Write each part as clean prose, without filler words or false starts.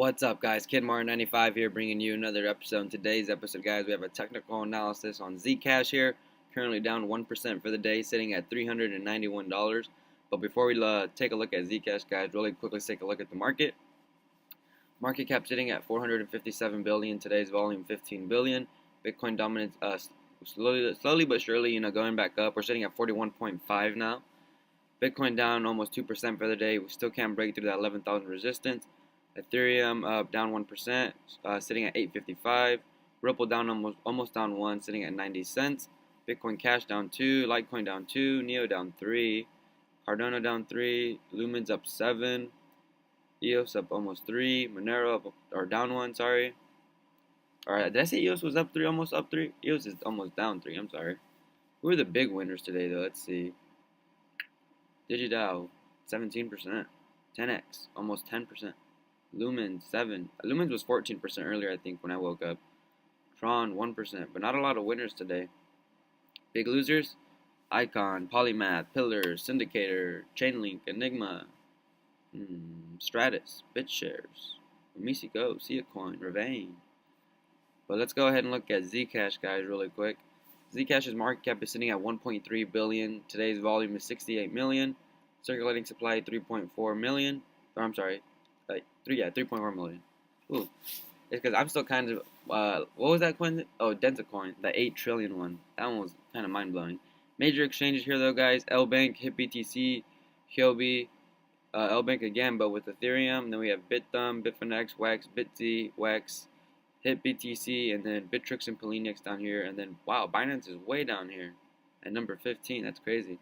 What's up, guys? Kid Martin 95 here, bringing you another episode. In today's episode, guys, we have a technical analysis on Zcash here, currently down 1% for the day, sitting at $391. But before we take a look at Zcash, guys, really quickly take a look at the market. Market cap sitting at 457 billion. Today's volume 15 billion. Bitcoin dominance slowly but surely, going back up. We're sitting at 41.5 now. Bitcoin down almost 2% for the day. We still can't break through that 11,000 resistance. Ethereum down 1%, sitting at 855. Ripple down almost down 1, sitting at 90 cents. Bitcoin Cash down 2. Litecoin down 2. Neo down 3. Cardano down 3. Lumen's up 7. EOS up almost 3. Monero down 1. Sorry. Alright, did I say EOS was up 3? Almost up 3. EOS is almost down 3. I'm sorry. Who are the big winners today, though? Let's see. DigiDAO 17%. 10x almost 10%. Lumen 7. Lumen was 14% earlier, I think, when I woke up. Tron 1%, but not a lot of winners today. Big losers: Icon, Polymath, Pillar, Syndicator, Chainlink, Enigma, Stratus, BitShares, Misi Go, Coin, Ravane. But let's go ahead and look at Zcash, guys, really quick. Zcash's market cap is sitting at 1.3 billion. Today's volume is 68 million. Circulating supply 3.4 million. Or I'm sorry. 3.4 million. Ooh, it's because I'm still kind of what was that coin? Oh, Coin, the 8 trillion one. That one was kind of mind blowing. Major exchanges here though, guys: LBank, HitBTC, Huobi, LBank again, but with Ethereum. Then we have BitThumb, Bitfinex, Wax, BitZ, Wax, HitBTC, and then Bittrex and Poloniex down here. And then wow, Binance is way down here at number 15. That's crazy.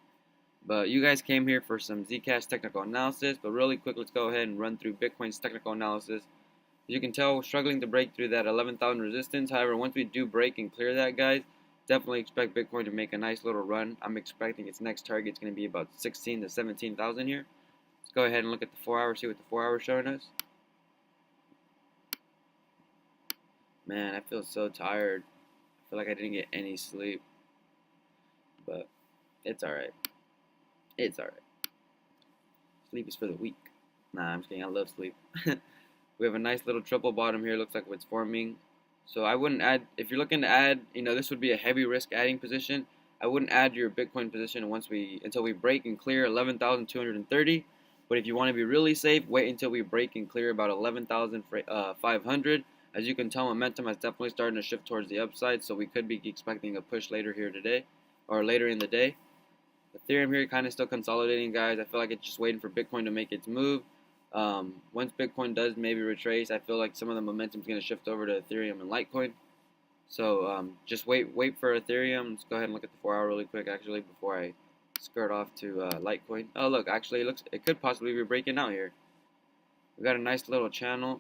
But you guys came here for some Zcash technical analysis. But really quick, let's go ahead and run through Bitcoin's technical analysis. As you can tell, we're struggling to break through that 11,000 resistance. However, once we do break and clear that, guys, definitely expect Bitcoin to make a nice little run. I'm expecting its next target is going to be about 16 to 17,000 here. Let's go ahead and look at the 4 hour, see what the 4 hour is showing us. Man, I feel so tired. I feel like I didn't get any sleep. But it's alright. It's alright. Sleep is for the weak. Nah, I'm just kidding. I love sleep. We have a nice little triple bottom here. Looks like what's forming. So I wouldn't add, if you're looking to add, this would be a heavy risk adding position. I wouldn't add your Bitcoin position until we break and clear 11,230. But if you want to be really safe, wait until we break and clear about 11,500. As you can tell, momentum has definitely started to shift towards the upside. So we could be expecting a push later here today, or later in the day. Ethereum here kind of still consolidating, guys. I feel like it's just waiting for Bitcoin to make its move. Once Bitcoin does maybe retrace, I feel like some of the momentum is going to shift over to Ethereum and Litecoin. So just wait for Ethereum. Let's go ahead and look at the 4 hour really quick, actually, before I skirt off to Litecoin. Oh, look, actually, it could possibly be breaking out here. We got a nice little channel.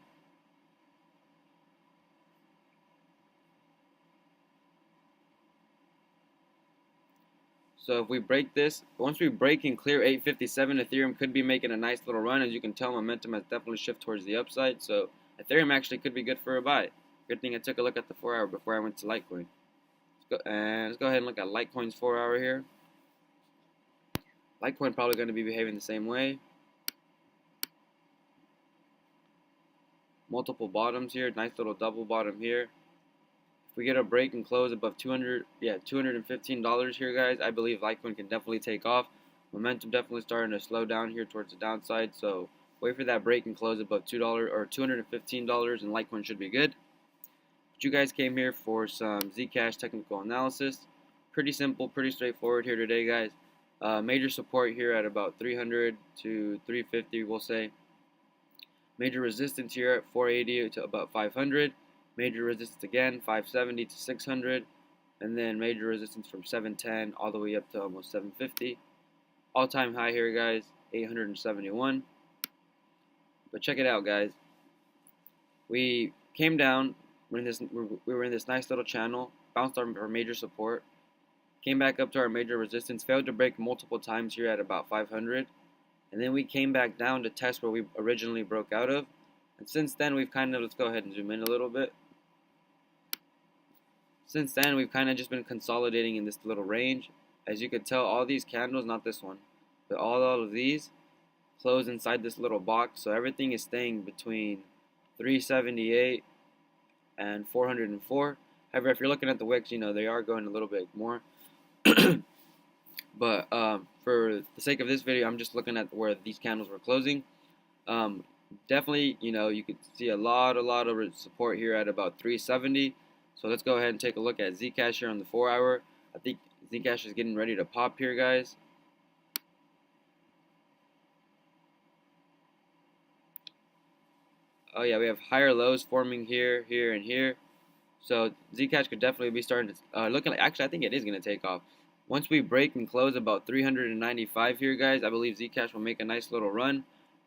So if we break this, once we break and clear 857, Ethereum could be making a nice little run. As you can tell, momentum has definitely shifted towards the upside. So Ethereum actually could be good for a buy. Good thing I took a look at the 4 hour before I went to Litecoin. Let's go ahead and look at Litecoin's 4 hour here. Litecoin probably going to be behaving the same way. Multiple bottoms here. Nice little double bottom here. If we get a break and close above $215 here, guys, I believe Litecoin can definitely take off. Momentum definitely starting to slow down here towards the downside. So wait for that break and close above $2 or $215, and Litecoin should be good. But you guys came here for some Zcash technical analysis. Pretty simple, pretty straightforward here today, guys. Major support here at about 300 to 350, we'll say. Major resistance here at 480 to about 500. Major resistance again, 570 to 600, and then major resistance from 710 all the way up to almost 750. All-time high here, guys, 871. But check it out, guys. We came down. We were in this nice little channel, bounced our major support, came back up to our major resistance, failed to break multiple times here at about 500, and then we came back down to test where we originally broke out of. And since then, we've let's go ahead and zoom in a little bit. Since then, we've kind of just been consolidating in this little range. As you could tell, all these candles, not this one, but all of these close inside this little box. So everything is staying between 378, and 404. However, if you're looking at the wicks, they are going a little bit more. But for the sake of this video, I'm just looking at where these candles were closing. Definitely, you could see a lot of support here at about 370. So let's go ahead and take a look at Zcash here on the 4-hour. I think Zcash is getting ready to pop here, guys. Oh yeah, we have higher lows forming here, here, and here. So Zcash could definitely be starting to looking like, actually I think it is going to take off. Once we break and close about 395 here, guys, I believe Zcash will make a nice little run.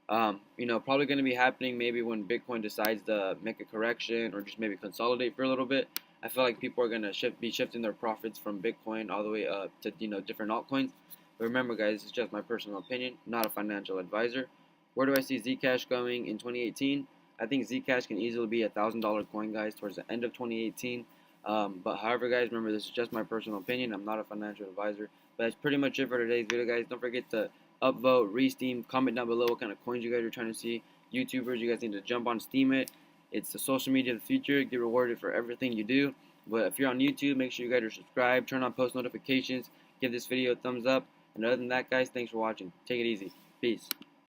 Probably going to be happening maybe when Bitcoin decides to make a correction or just maybe consolidate for a little bit. I feel like people are going to be shifting their profits from Bitcoin all the way up to different altcoins. But remember, guys, it's just my personal opinion, not a financial advisor. Where do I see Zcash going in 2018? I think Zcash can easily be $1,000 coin, guys, towards the end of 2018. But however, guys, remember, this is just my personal opinion. I'm not a financial advisor. But that's pretty much it for today's video, guys. Don't forget to upvote, re-steam, comment down below what kind of coins you guys are trying to see. YouTubers, you guys need to jump on Steam it. It's the social media of the future. Get rewarded for everything you do. But if you're on YouTube, make sure you guys are subscribed, turn on post notifications, give this video a thumbs up. And other than that, guys, thanks for watching. Take it easy. Peace.